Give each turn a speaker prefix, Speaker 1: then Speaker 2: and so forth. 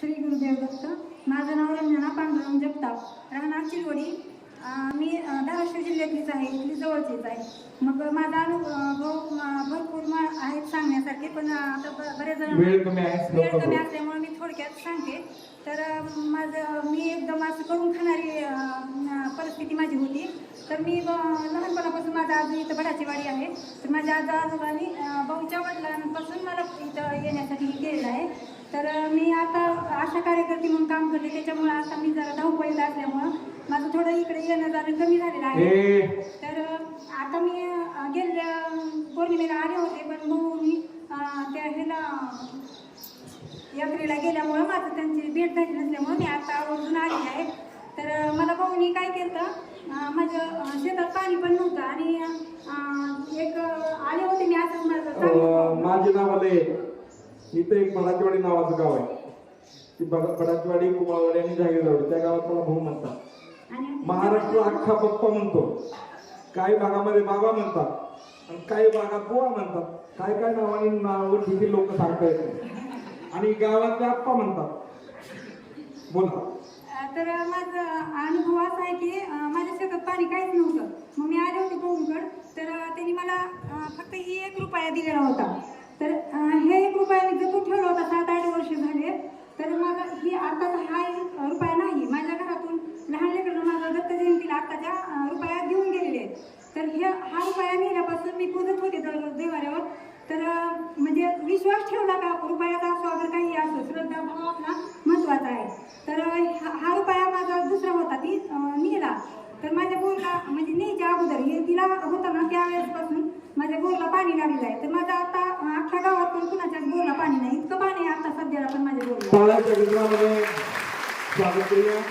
Speaker 1: श्री गुरुदेव दत्त. माझं नाव रंजना पांडुरंग जगताप, राहणार चिरवडी. मी धाराशिव जिल्ह्यातलीच आहे, इथली जवळचीच आहे. मग माझा अनुभव भरपूर आहेत सांगण्यासारखे, पण आता बरेच जण
Speaker 2: वेळ कमी
Speaker 1: असल्यामुळे मी थोडक्यात सांगते. तर मी एकदम असं करून खाणारी परिस्थिती माझी होती. तर मी लहानपणापासून माझा आजी इथं बडाची वाडी आहे. तर माझ्या आजोबांनी भाऊच्या वडिलांपासून मला इथं येण्यासाठी केलेलं आहे. तर मी आता आशा कार्यकर्ती म्हणून काम करते, त्याच्यामुळे आता मी जरा धावपळीला असल्यामुळं माझं थोडं इकडे येणं जाणं कमी झालेलं आहे. तर आता मी गेल्या पौर्णिमेला आले होते, पण भाऊ मी त्या ह्याला यात्रेला गेल्यामुळं माझं त्यांची भेट झाली नसल्यामुळं मी आता आवर्जून आलेली आहे. तर मला भाऊनी काय केलं, माझ्या शेतात पाणी पण नव्हतं आणि एक आले होते मी असंच
Speaker 2: माझे नाव आले. इथं एक बडाचवाडी नावाचं गाव आहे. ती बडाचवाडी, कुमारवाडी आणि जागीरवाडी, त्या गावात मला भाऊ म्हणतात. महाराष्ट्र अख्खा पप्पा म्हणतो, काही भागामध्ये बाबा म्हणतात आणि काही भागात बुवा म्हणतात. काय काय नावाने नावावर देखील लोक सांगता येतात आणि गावातले आप्पा म्हणतात. बोला.
Speaker 1: तर माझा अनुभव असा आहे की माझ्या शेतात पाणी काहीच नव्हतं. मग मी आले होते भाऊंकडे, तर त्यांनी मला फक्त ही 1 रुपया दिलेला होता. तर हे 1 रुपया मी जपून ठेवला होता, 7-8 वर्ष झाले. तर माझा ही आता हा 1 रुपया नाही, माझ्या घरातून लहान लेकरं माझ्या दत्त जयंतीला आत्ताच्या रुपया घेऊन गेलेले आहेत. तर हा रुपया नेल्यापासून मी पूजत होते दररोज देवाऱ्यावर. तर म्हणजे विश्वास ठेवला का रुपयाचा असो अगर काही असो, श्रद्धा भाव आपला महत्वाचा आहे. तर हा रुपया माझा दुसरा होता, ती नेला. तर माझ्या बोरला म्हणजे न्यायच्या अगोदर हे तिला होता ना, त्यावेळेसपासून माझ्या बोरला पाणी लागलेलं आहे. तर माझं आता अख्ख्या गावात पण कुणाच्याच बोरला पाणी नाही, इतकं पाणी आहे आता सध्याला पण माझ्या बोरला.
Speaker 2: स्वागत करूया.